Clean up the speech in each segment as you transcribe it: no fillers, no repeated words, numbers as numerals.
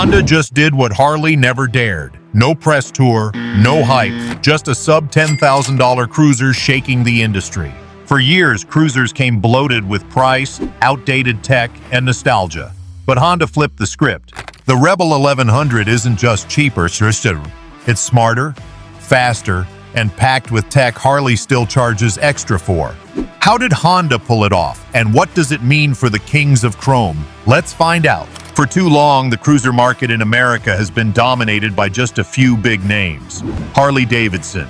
Honda just did what Harley never dared. No press tour, no hype, just a sub-$10,000 cruiser shaking the industry. For years, cruisers came bloated with price, outdated tech, and nostalgia. But Honda flipped the script. The Rebel 1100 isn't just cheaper, it's smarter, faster, and packed with tech Harley still charges extra for. How did Honda pull it off, and what does it mean for the kings of chrome? Let's find out. For too long, the cruiser market in America has been dominated by just a few big names. Harley-Davidson,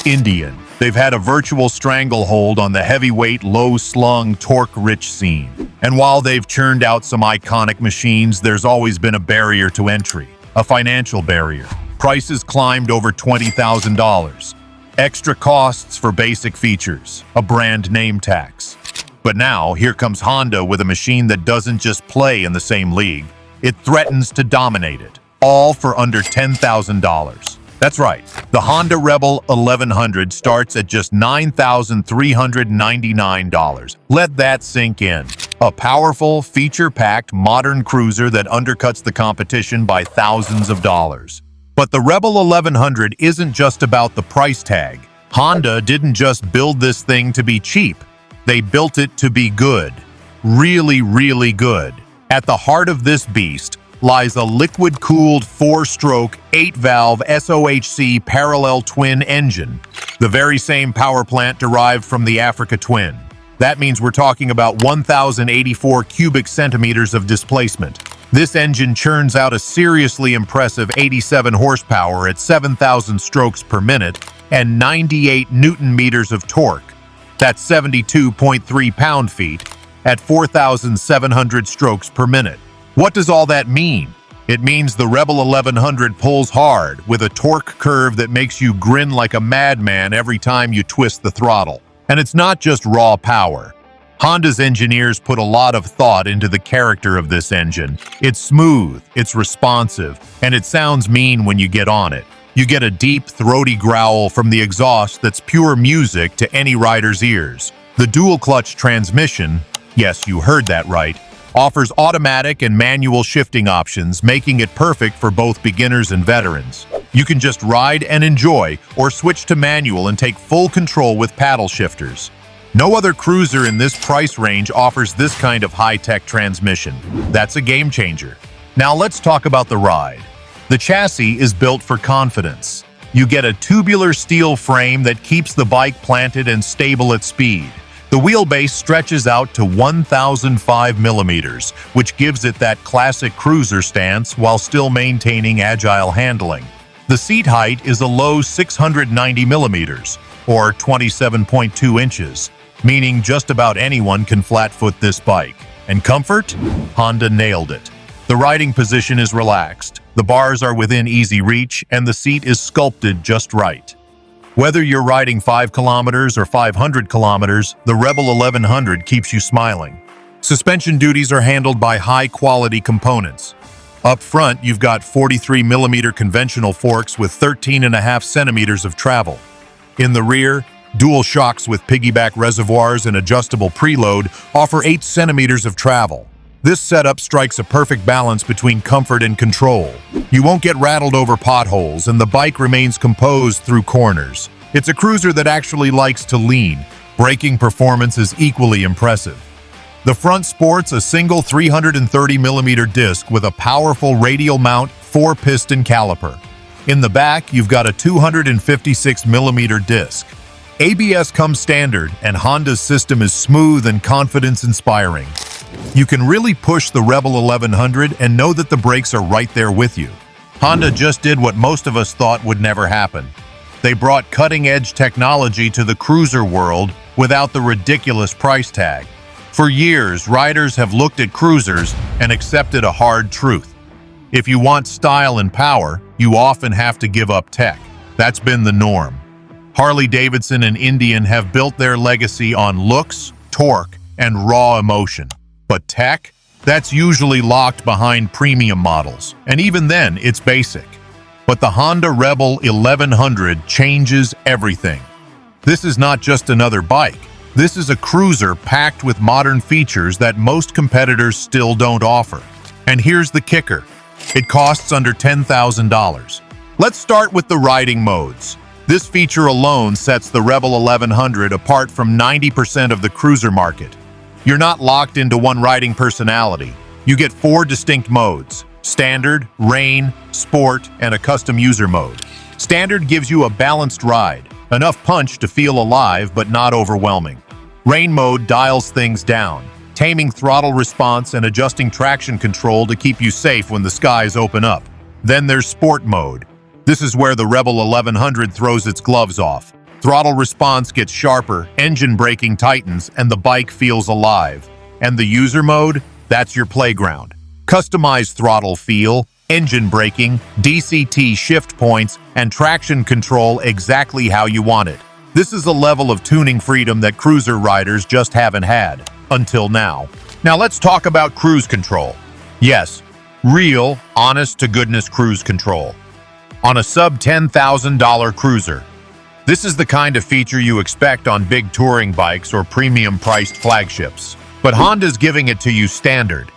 Indian. They've had a virtual stranglehold on the heavyweight, low-slung, torque-rich scene. And while they've churned out some iconic machines, there's always been a barrier to entry, a financial barrier. Prices climbed over $20,000. Extra costs for basic features, a brand name tax. But now, here comes Honda with a machine that doesn't just play in the same league, it threatens to dominate it, all for under $10,000. That's right, the Honda Rebel 1100 starts at just $9,399. Let that sink in. A powerful, feature-packed, modern cruiser that undercuts the competition by thousands of dollars. But the Rebel 1100 isn't just about the price tag. Honda didn't just build this thing to be cheap. They built it to be good. Really, really good. At the heart of this beast lies a liquid-cooled 4-stroke, 8-valve SOHC parallel twin engine, the very same power plant derived from the Africa Twin. That means we're talking about 1,084 cubic centimeters of displacement. This engine churns out a seriously impressive 87 horsepower at 7,000 strokes per minute and 98 newton-meters of torque. That's 72.3 pound-feet at 4,700 strokes per minute. What does all that mean? It means the Rebel 1100 pulls hard with a torque curve that makes you grin like a madman every time you twist the throttle. And it's not just raw power. Honda's engineers put a lot of thought into the character of this engine. It's smooth, it's responsive, and it sounds mean when you get on it. You get a deep, throaty growl from the exhaust that's pure music to any rider's ears. The dual-clutch transmission, yes, you heard that right, offers automatic and manual shifting options, making it perfect for both beginners and veterans. You can just ride and enjoy, or switch to manual and take full control with paddle shifters. No other cruiser in this price range offers this kind of high-tech transmission. That's a game changer. Now let's talk about the ride. The chassis is built for confidence. You get a tubular steel frame that keeps the bike planted and stable at speed. The wheelbase stretches out to 1,005 millimeters, which gives it that classic cruiser stance while still maintaining agile handling. The seat height is a low 690 millimeters, or 27.2 inches, meaning just about anyone can flatfoot this bike. And comfort? Honda nailed it. The riding position is relaxed, the bars are within easy reach, and the seat is sculpted just right. Whether you're riding 5 kilometers or 500 kilometers, the Rebel 1100 keeps you smiling. Suspension duties are handled by high-quality components. Up front, you've got 43mm conventional forks with 13.5 centimeters of travel. In the rear, dual shocks with piggyback reservoirs and adjustable preload offer 8 centimeters of travel. This setup strikes a perfect balance between comfort and control. You won't get rattled over potholes, and the bike remains composed through corners. It's a cruiser that actually likes to lean. Braking performance is equally impressive. The front sports a single 330mm disc with a powerful radial mount 4-piston caliper. In the back, you've got a 256mm disc. ABS comes standard, and Honda's system is smooth and confidence-inspiring. You can really push the Rebel 1100 and know that the brakes are right there with you. Honda just did what most of us thought would never happen. They brought cutting-edge technology to the cruiser world without the ridiculous price tag. For years, riders have looked at cruisers and accepted a hard truth. If you want style and power, you often have to give up tech. That's been the norm. Harley-Davidson and Indian have built their legacy on looks, torque, and raw emotion. But tech? That's usually locked behind premium models, and even then, it's basic. But the Honda Rebel 1100 changes everything. This is not just another bike. This is a cruiser packed with modern features that most competitors still don't offer. And here's the kicker. It costs under $10,000. Let's start with the riding modes. This feature alone sets the Rebel 1100 apart from 90% of the cruiser market. You're not locked into one riding personality. You get 4 distinct modes: Standard, Rain, Sport, and a custom user mode. Standard gives you a balanced ride, enough punch to feel alive but not overwhelming. Rain mode dials things down, taming throttle response and adjusting traction control to keep you safe when the skies open up. Then there's Sport mode. This is where the Rebel 1100 throws its gloves off. Throttle response gets sharper, engine braking tightens, and the bike feels alive. And the user mode? That's your playground. Customized throttle feel, engine braking, DCT shift points, and traction control exactly how you want it. This is a level of tuning freedom that cruiser riders just haven't had, until now. Now let's talk about cruise control. Yes, real, honest-to-goodness cruise control. On a sub-$10,000 cruiser. This is the kind of feature you expect on big touring bikes or premium-priced flagships. But Honda's giving it to you standard.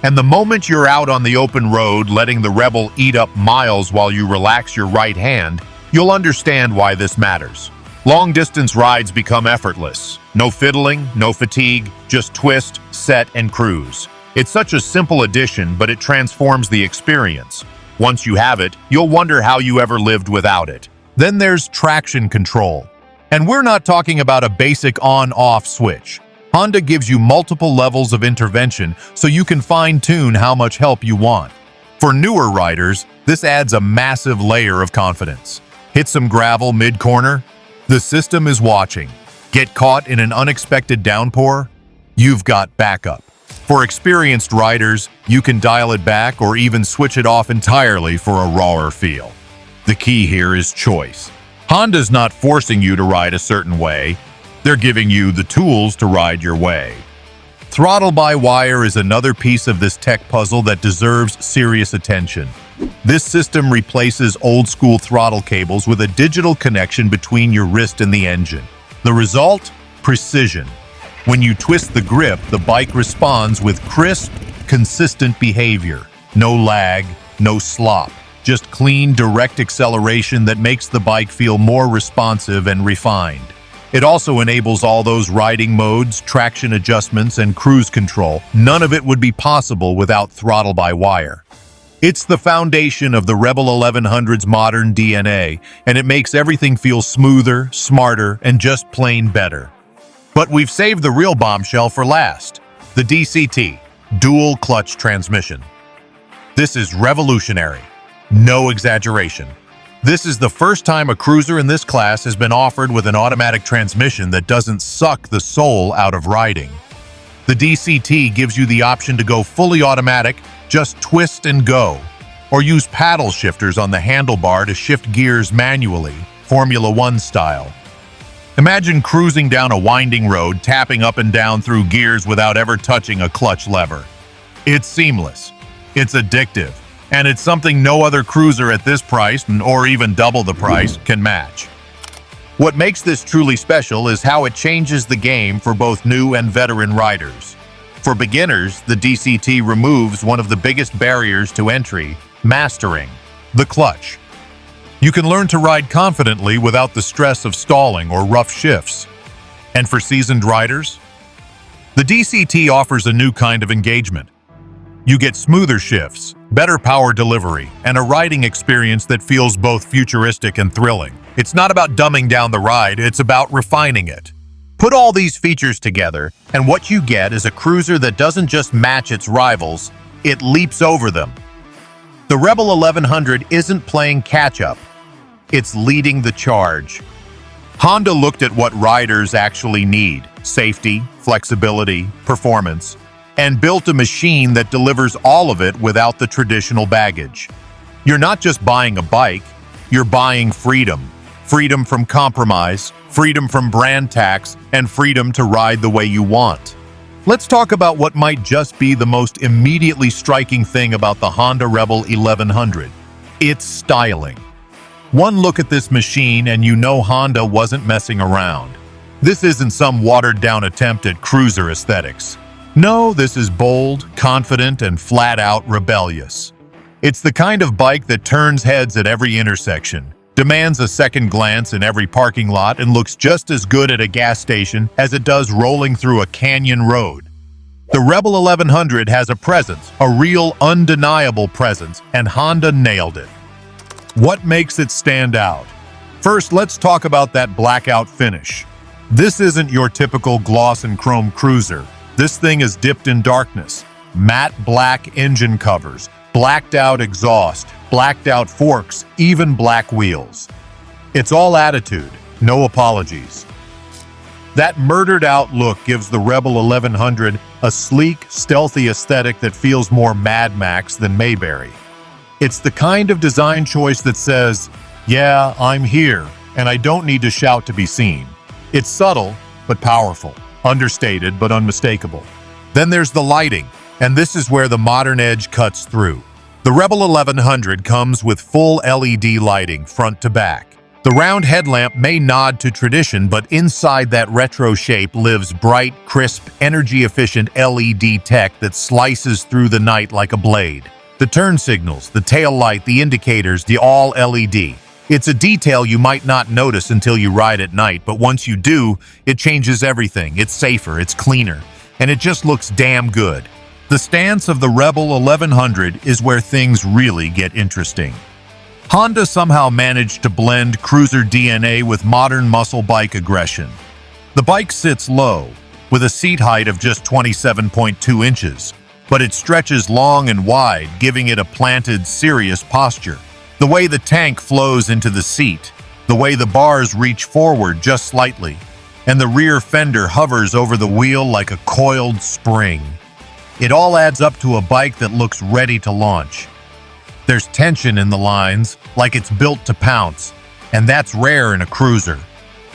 And the moment you're out on the open road letting the Rebel eat up miles while you relax your right hand, you'll understand why this matters. Long-distance rides become effortless. No fiddling, no fatigue, just twist, set, and cruise. It's such a simple addition, but it transforms the experience. Once you have it, you'll wonder how you ever lived without it. Then there's traction control. And we're not talking about a basic on-off switch. Honda gives you multiple levels of intervention so you can fine-tune how much help you want. For newer riders, this adds a massive layer of confidence. Hit some gravel mid-corner? The system is watching. Get caught in an unexpected downpour? You've got backup. For experienced riders, you can dial it back or even switch it off entirely for a rawer feel. The key here is choice. Honda's not forcing you to ride a certain way. They're giving you the tools to ride your way. Throttle-by-wire is another piece of this tech puzzle that deserves serious attention. This system replaces old-school throttle cables with a digital connection between your wrist and the engine. The result? Precision. When you twist the grip, the bike responds with crisp, consistent behavior. No lag, no slop. Just clean, direct acceleration that makes the bike feel more responsive and refined. It also enables all those riding modes, traction adjustments, and cruise control. None of it would be possible without throttle-by-wire. It's the foundation of the Rebel 1100's modern DNA, and it makes everything feel smoother, smarter, and just plain better. But we've saved the real bombshell for last. The DCT, dual clutch transmission. This is revolutionary. No exaggeration. This is the first time a cruiser in this class has been offered with an automatic transmission that doesn't suck the soul out of riding. The DCT gives you the option to go fully automatic, just twist and go, or use paddle shifters on the handlebar to shift gears manually, Formula One style. Imagine cruising down a winding road, tapping up and down through gears without ever touching a clutch lever. It's seamless. It's addictive. And it's something no other cruiser at this price, or even double the price, can match. What makes this truly special is how it changes the game for both new and veteran riders. For beginners, the DCT removes one of the biggest barriers to entry, mastering the clutch. You can learn to ride confidently without the stress of stalling or rough shifts. And for seasoned riders, the DCT offers a new kind of engagement. You get smoother shifts, better power delivery, and a riding experience that feels both futuristic and thrilling. It's not about dumbing down the ride, it's about refining it. Put all these features together, and what you get is a cruiser that doesn't just match its rivals, it leaps over them. The Rebel 1100 isn't playing catch-up, it's leading the charge. Honda looked at what riders actually need: safety, flexibility, performance, and built a machine that delivers all of it without the traditional baggage. You're not just buying a bike, you're buying freedom. Freedom from compromise, freedom from brand tax, and freedom to ride the way you want. Let's talk about what might just be the most immediately striking thing about the Honda Rebel 1100. Its styling. One look at this machine and you know Honda wasn't messing around. This isn't some watered-down attempt at cruiser aesthetics. No, this is bold, confident, and flat-out rebellious. It's the kind of bike that turns heads at every intersection, demands a second glance in every parking lot, and looks just as good at a gas station as it does rolling through a canyon road. The Rebel 1100 has a presence, a real undeniable presence, and Honda nailed it. What makes it stand out? First, let's talk about that blackout finish. This isn't your typical gloss and chrome cruiser. This thing is dipped in darkness. Matte black engine covers, blacked out exhaust, blacked out forks, even black wheels. It's all attitude, no apologies. That murdered out look gives the Rebel 1100 a sleek, stealthy aesthetic that feels more Mad Max than Mayberry. It's the kind of design choice that says, yeah, I'm here, and I don't need to shout to be seen. It's subtle, but powerful, understated, but unmistakable. Then there's the lighting, and this is where the modern edge cuts through. The Rebel 1100 comes with full LED lighting, front to back. The round headlamp may nod to tradition, but inside that retro shape lives bright, crisp, energy-efficient LED tech that slices through the night like a blade. The turn signals, the tail light, the indicators, the all LED. It's a detail you might not notice until you ride at night, but once you do, it changes everything. It's safer, it's cleaner, and it just looks damn good. The stance of the Rebel 1100 is where things really get interesting. Honda somehow managed to blend cruiser DNA with modern muscle bike aggression. The bike sits low, with a seat height of just 27.2 inches, but it stretches long and wide, giving it a planted, serious posture. The way the tank flows into the seat, the way the bars reach forward just slightly, and the rear fender hovers over the wheel like a coiled spring. It all adds up to a bike that looks ready to launch. There's tension in the lines, like it's built to pounce, and that's rare in a cruiser.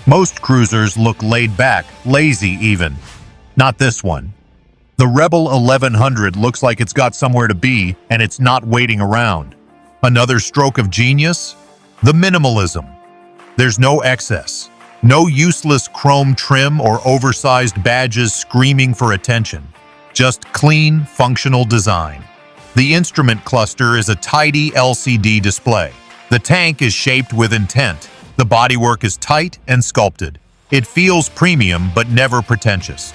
Most cruisers look laid back, lazy even. Not this one. The Rebel 1100 looks like it's got somewhere to be, and it's not waiting around. Another stroke of genius? The minimalism. There's no excess, no useless chrome trim or oversized badges screaming for attention. Just clean, functional design. The instrument cluster is a tidy LCD display. The tank is shaped with intent. The bodywork is tight and sculpted. It feels premium but never pretentious.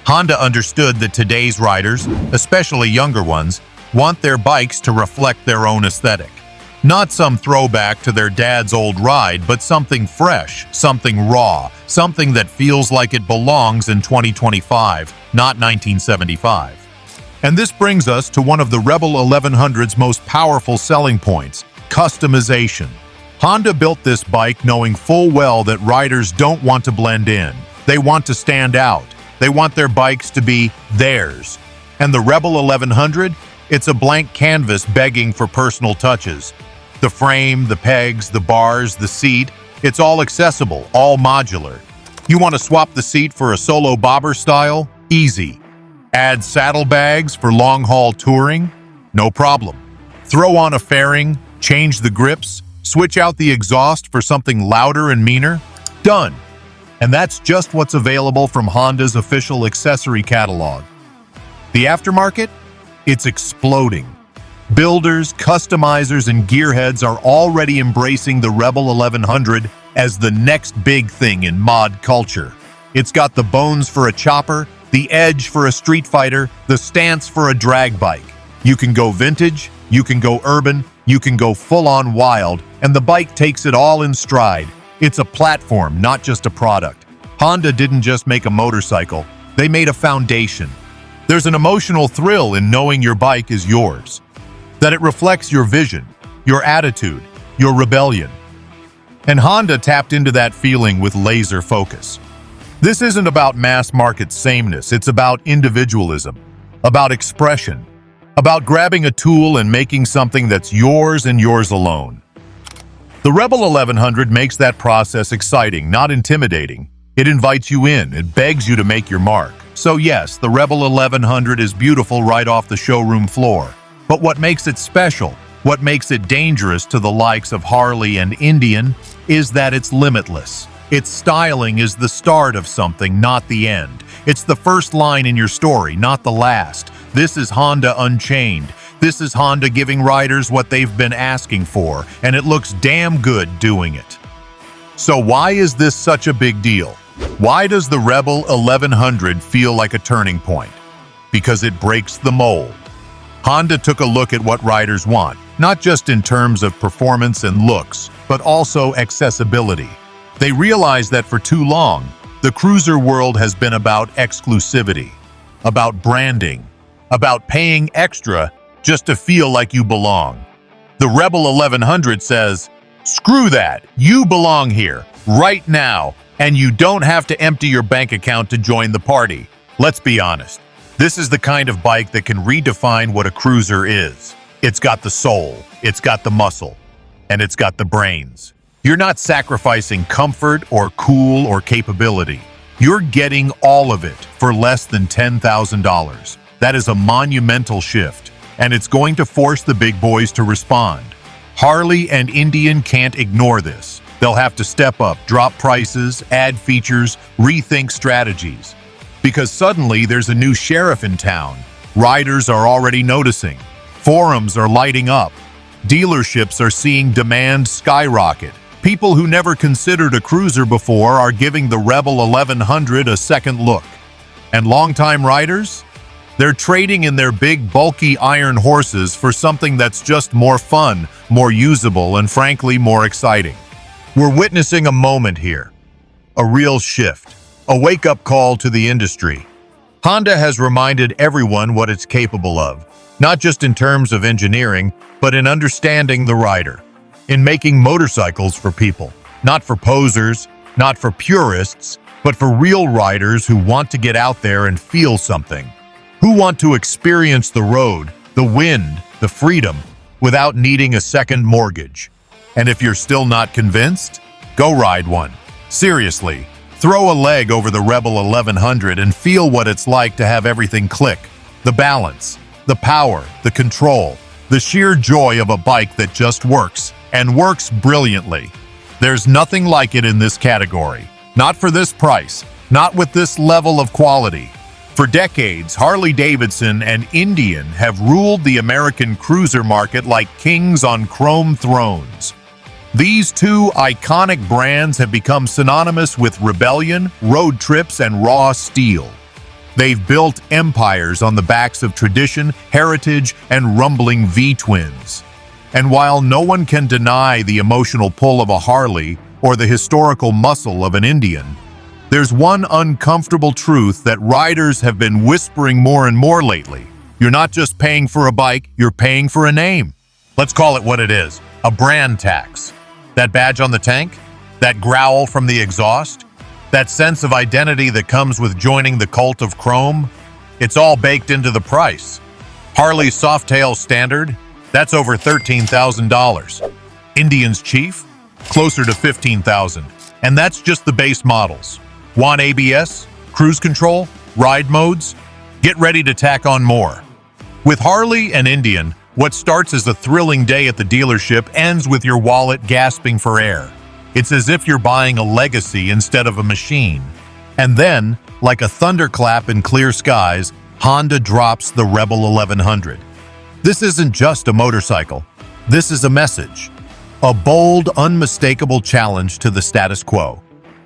Honda understood that today's riders, especially younger ones, want their bikes to reflect their own aesthetic. Not some throwback to their dad's old ride, but something fresh, something raw, something that feels like it belongs in 2025, not 1975. And this brings us to one of the Rebel 1100's most powerful selling points, customization. Honda built this bike knowing full well that riders don't want to blend in. They want to stand out. They want their bikes to be theirs. And the Rebel 1100? It's a blank canvas begging for personal touches. The frame, the pegs, the bars, the seat, it's all accessible, all modular. You want to swap the seat for a solo bobber style? Easy. Add saddlebags for long-haul touring? No problem. Throw on a fairing, change the grips, switch out the exhaust for something louder and meaner? Done. And that's just what's available from Honda's official accessory catalog. The aftermarket? It's exploding. Builders, customizers, and gearheads are already embracing the Rebel 1100 as the next big thing in mod culture. It's got the bones for a chopper, the edge for a street fighter, the stance for a drag bike. You can go vintage, you can go urban, you can go full-on wild, and the bike takes it all in stride. It's a platform, not just a product. Honda didn't just make a motorcycle, they made a foundation. There's an emotional thrill in knowing your bike is yours, that it reflects your vision, your attitude, your rebellion. And Honda tapped into that feeling with laser focus. This isn't about mass market sameness, it's about individualism, about expression, about grabbing a tool and making something that's yours and yours alone. The Rebel 1100 makes that process exciting, not intimidating. It invites you in, it begs you to make your mark. So yes, the Rebel 1100 is beautiful right off the showroom floor. But what makes it special, what makes it dangerous to the likes of Harley and Indian, is that it's limitless. Its styling is the start of something, not the end. It's the first line in your story, not the last. This is Honda Unchained. This is Honda giving riders what they've been asking for, and it looks damn good doing it. So why is this such a big deal? Why does the Rebel 1100 feel like a turning point? Because it breaks the mold. Honda took a look at what riders want, not just in terms of performance and looks, but also accessibility. They realized that for too long, the cruiser world has been about exclusivity, about branding, about paying extra just to feel like you belong. The Rebel 1100 says, screw that, you belong here, right now, and you don't have to empty your bank account to join the party. Let's be honest, this is the kind of bike that can redefine what a cruiser is. It's got the soul, it's got the muscle, and it's got the brains. You're not sacrificing comfort or cool or capability. You're getting all of it for less than $10,000. That is a monumental shift, and it's going to force the big boys to respond. Harley and Indian can't ignore this. They'll have to step up, drop prices, add features, rethink strategies. Because suddenly there's a new sheriff in town. Riders are already noticing. Forums are lighting up. Dealerships are seeing demand skyrocket. People who never considered a cruiser before are giving the Rebel 1100 a second look. And longtime riders? They're trading in their big, bulky iron horses for something that's just more fun, more usable, and frankly, more exciting. We're witnessing a moment here. A real shift. A wake-up call to the industry. Honda has reminded everyone what it's capable of, not just in terms of engineering, but in understanding the rider. In making motorcycles for people. Not for posers, not for purists, but for real riders who want to get out there and feel something. Who want to experience the road, the wind, the freedom, without needing a second mortgage. And if you're still not convinced, go ride one. Seriously, throw a leg over the Rebel 1100 and feel what it's like to have everything click. The balance, the power, the control, the sheer joy of a bike that just works, and works brilliantly. There's nothing like it in this category. Not for this price, not with this level of quality. For decades, Harley-Davidson and Indian have ruled the American cruiser market like kings on chrome thrones. These two iconic brands have become synonymous with rebellion, road trips, and raw steel. They've built empires on the backs of tradition, heritage, and rumbling V-twins. And while no one can deny the emotional pull of a Harley or the historical muscle of an Indian, there's one uncomfortable truth that riders have been whispering more and more lately. You're not just paying for a bike, you're paying for a name. Let's call it what it is, a brand tax. That badge on the tank? That growl from the exhaust? That sense of identity that comes with joining the cult of chrome? It's all baked into the price. Harley's Softail Standard? That's over $13,000. Indian's Chief? Closer to $15,000. And that's just the base models. Want ABS, cruise control, ride modes? Get ready to tack on more. With Harley and Indian, what starts as a thrilling day at the dealership ends with your wallet gasping for air. It's as if you're buying a legacy instead of a machine. And then, like a thunderclap in clear skies, Honda drops the Rebel 1100. This isn't just a motorcycle. This is a message. A bold, unmistakable challenge to the status quo.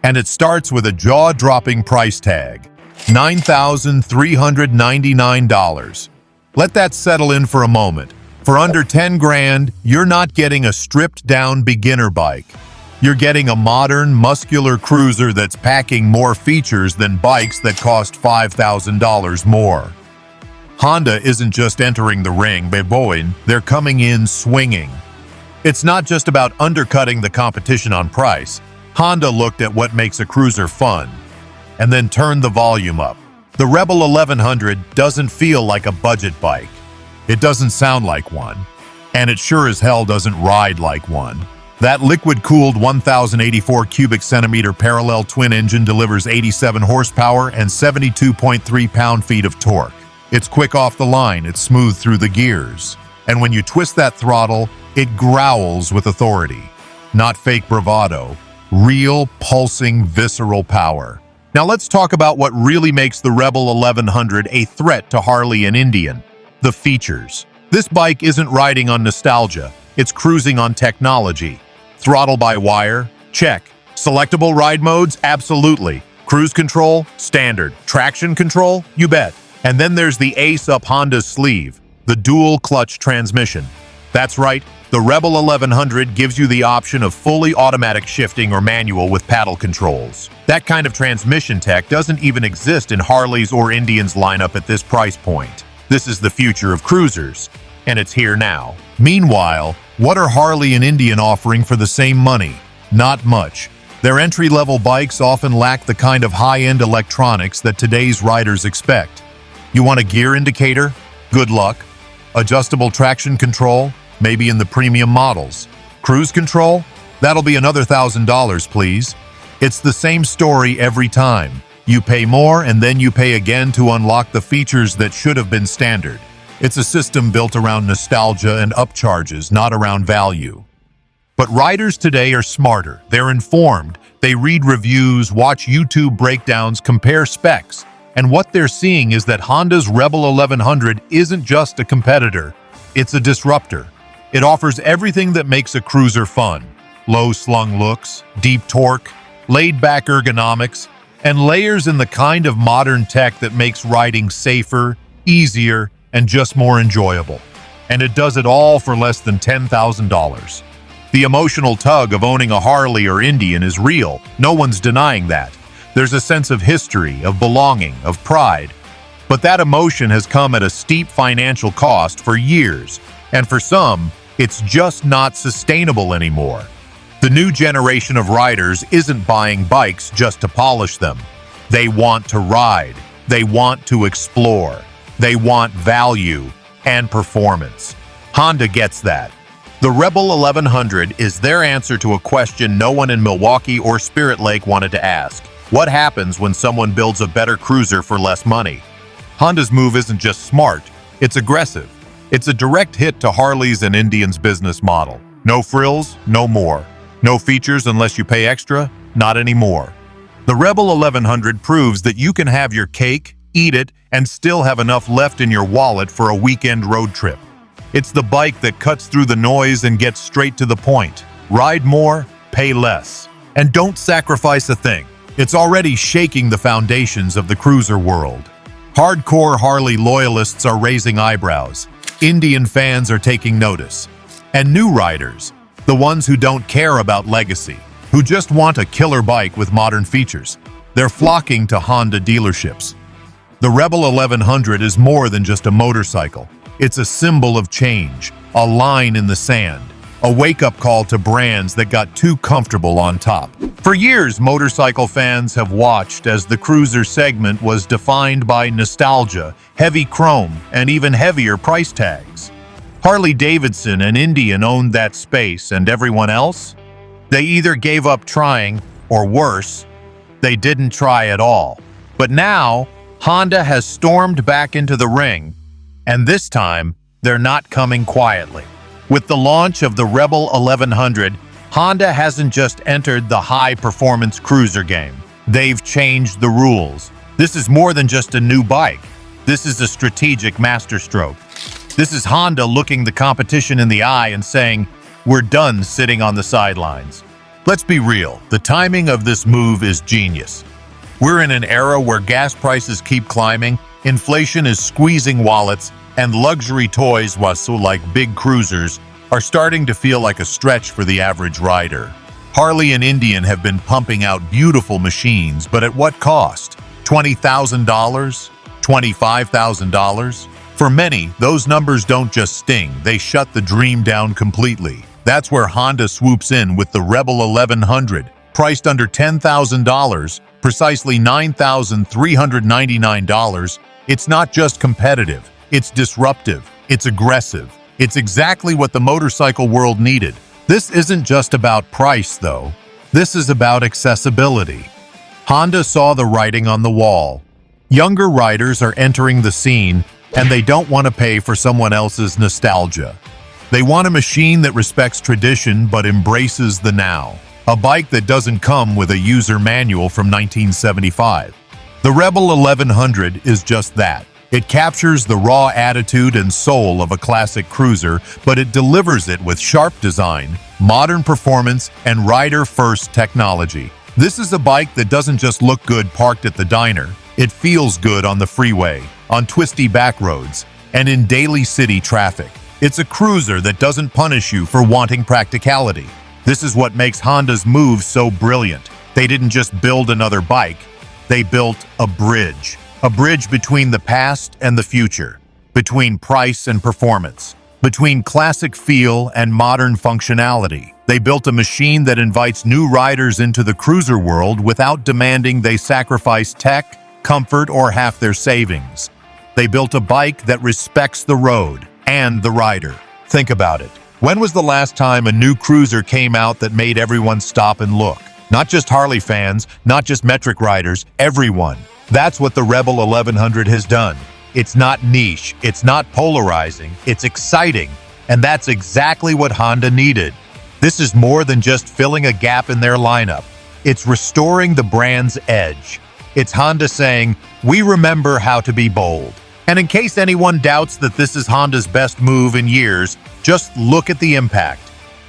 And it starts with a jaw-dropping price tag, $9,399. Let that settle in for a moment. For under 10 grand, you're not getting a stripped-down beginner bike. You're getting a modern, muscular cruiser that's packing more features than bikes that cost $5,000 more. Honda isn't just entering the ring, they're coming in swinging. It's not just about undercutting the competition on price. Honda looked at what makes a cruiser fun, and then turned the volume up. The Rebel 1100 doesn't feel like a budget bike. It doesn't sound like one. And it sure as hell doesn't ride like one. That liquid-cooled 1,084 cubic centimeter parallel twin engine delivers 87 horsepower and 72.3 pound-feet of torque. It's quick off the line, it's smooth through the gears. And when you twist that throttle, it growls with authority. Not fake bravado. Real, pulsing, visceral power. Now let's talk about what really makes the Rebel 1100 a threat to Harley and Indian. The features. This bike isn't riding on nostalgia, it's cruising on technology. Throttle by wire? Check. Selectable ride modes? Absolutely. Cruise control? Standard. Traction control? You bet. And then there's the ace up Honda's sleeve, the dual clutch transmission. That's right, the Rebel 1100 gives you the option of fully automatic shifting or manual with paddle controls. That kind of transmission tech doesn't even exist in Harley's or Indian's lineup at this price point. This is the future of cruisers, and it's here now. Meanwhile, what are Harley and Indian offering for the same money? Not much. Their entry-level bikes often lack the kind of high-end electronics that today's riders expect. You want a gear indicator? Good luck. Adjustable traction control? Maybe in the premium models. Cruise control? That'll be another $1,000, please. It's the same story every time. You pay more and then you pay again to unlock the features that should have been standard. It's a system built around nostalgia and upcharges, not around value. But riders today are smarter. They're informed. They read reviews, watch YouTube breakdowns, compare specs. And what they're seeing is that Honda's Rebel 1100 isn't just a competitor. It's a disruptor. It offers everything that makes a cruiser fun. Low-slung looks, deep torque, laid-back ergonomics, and layers in the kind of modern tech that makes riding safer, easier, and just more enjoyable. And it does it all for less than $10,000. The emotional tug of owning a Harley or Indian is real. No one's denying that. There's a sense of history, of belonging, of pride. But that emotion has come at a steep financial cost for years. And for some, it's just not sustainable anymore. The new generation of riders isn't buying bikes just to polish them. They want to ride. They want to explore. They want value and performance. Honda gets that. The Rebel 1100 is their answer to a question no one in Milwaukee or Spirit Lake wanted to ask. What happens when someone builds a better cruiser for less money? Honda's move isn't just smart, it's aggressive. It's a direct hit to Harley's and Indian's business model. No frills, no more. No features unless you pay extra, not anymore. The Rebel 1100 proves that you can have your cake, eat it, and still have enough left in your wallet for a weekend road trip. It's the bike that cuts through the noise and gets straight to the point. Ride more, pay less. And don't sacrifice a thing. It's already shaking the foundations of the cruiser world. Hardcore Harley loyalists are raising eyebrows. Indian fans are taking notice. And new riders, the ones who don't care about legacy, who just want a killer bike with modern features, they're flocking to Honda dealerships. The Rebel 1100 is more than just a motorcycle. It's a symbol of change, a line in the sand, a wake-up call to brands that got too comfortable on top. For years, motorcycle fans have watched as the cruiser segment was defined by nostalgia, heavy chrome, and even heavier price tags. Harley-Davidson and Indian owned that space, and everyone else? They either gave up trying, or worse, they didn't try at all. But now, Honda has stormed back into the ring, and this time, they're not coming quietly. With the launch of the Rebel 1100, Honda hasn't just entered the high-performance cruiser game. They've changed the rules. This is more than just a new bike. This is a strategic masterstroke. This is Honda looking the competition in the eye and saying, we're done sitting on the sidelines. Let's be real, the timing of this move is genius. We're in an era where gas prices keep climbing, inflation is squeezing wallets, and luxury toys, like big cruisers, are starting to feel like a stretch for the average rider. Harley and Indian have been pumping out beautiful machines, but at what cost? $20,000? $25,000? For many, those numbers don't just sting, they shut the dream down completely. That's where Honda swoops in with the Rebel 1100, priced under $10,000, precisely $9,399. It's not just competitive, it's disruptive, it's aggressive. It's exactly what the motorcycle world needed. This isn't just about price, though. This is about accessibility. Honda saw the writing on the wall. Younger riders are entering the scene, and they don't want to pay for someone else's nostalgia. They want a machine that respects tradition but embraces the now. A bike that doesn't come with a user manual from 1975. The Rebel 1100 is just that. It captures the raw attitude and soul of a classic cruiser, but it delivers it with sharp design, modern performance, and rider-first technology. This is a bike that doesn't just look good parked at the diner. It feels good on the freeway, on twisty back roads, and in daily city traffic. It's a cruiser that doesn't punish you for wanting practicality. This is what makes Honda's moves so brilliant. They didn't just build another bike, they built a bridge. A bridge between the past and the future, between price and performance, between classic feel and modern functionality. They built a machine that invites new riders into the cruiser world without demanding they sacrifice tech, comfort, or half their savings. They built a bike that respects the road and the rider. Think about it. When was the last time a new cruiser came out that made everyone stop and look? Not just Harley fans, not just metric riders, everyone. That's what the Rebel 1100 has done. It's not niche, it's not polarizing, it's exciting, and that's exactly what Honda needed. This is more than just filling a gap in their lineup. It's restoring the brand's edge. It's Honda saying, we remember how to be bold. And in case anyone doubts that this is Honda's best move in years, just look at the impact.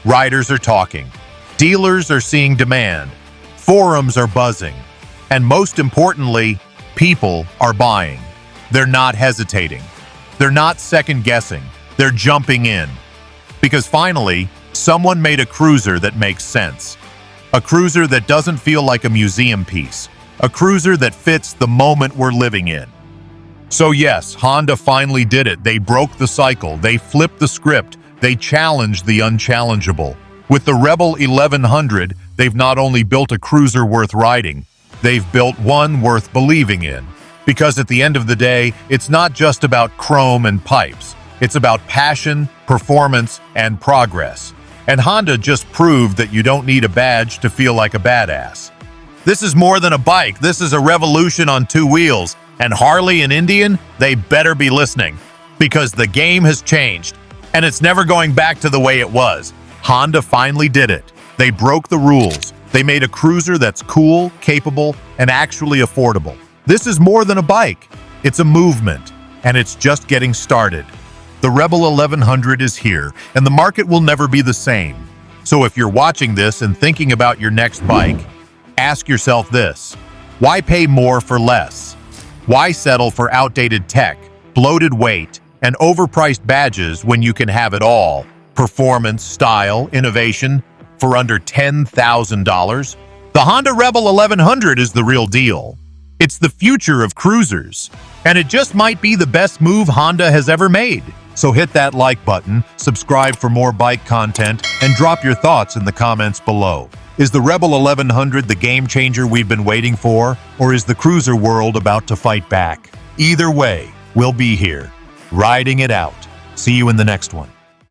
Riders are talking. Dealers are seeing demand. Forums are buzzing. And most importantly, people are buying. They're not hesitating. They're not second-guessing. They're jumping in. Because finally, someone made a cruiser that makes sense. A cruiser that doesn't feel like a museum piece. A cruiser that fits the moment we're living in. So yes, Honda finally did it. They broke the cycle. They flipped the script. They challenged the unchallengeable. With the Rebel 1100, they've not only built a cruiser worth riding, they've built one worth believing in. Because at the end of the day, it's not just about chrome and pipes. It's about passion, performance, and progress. And Honda just proved that you don't need a badge to feel like a badass. This is more than a bike. This is a revolution on two wheels. And Harley and Indian, they better be listening. Because the game has changed. And it's never going back to the way it was. Honda finally did it. They broke the rules. They made a cruiser that's cool, capable, and actually affordable. This is more than a bike. It's a movement, and it's just getting started. The Rebel 1100 is here, and the market will never be the same. So if you're watching this and thinking about your next bike, ask yourself this: why pay more for less? Why settle for outdated tech, bloated weight, and overpriced badges when you can have it all? Performance, style, innovation, for under $10,000? The Honda Rebel 1100 is the real deal. It's the future of cruisers, and it just might be the best move Honda has ever made. So hit that like button, subscribe for more bike content, and drop your thoughts in the comments below. Is the Rebel 1100 the game changer we've been waiting for, or is the cruiser world about to fight back? Either way, we'll be here, riding it out. See you in the next one.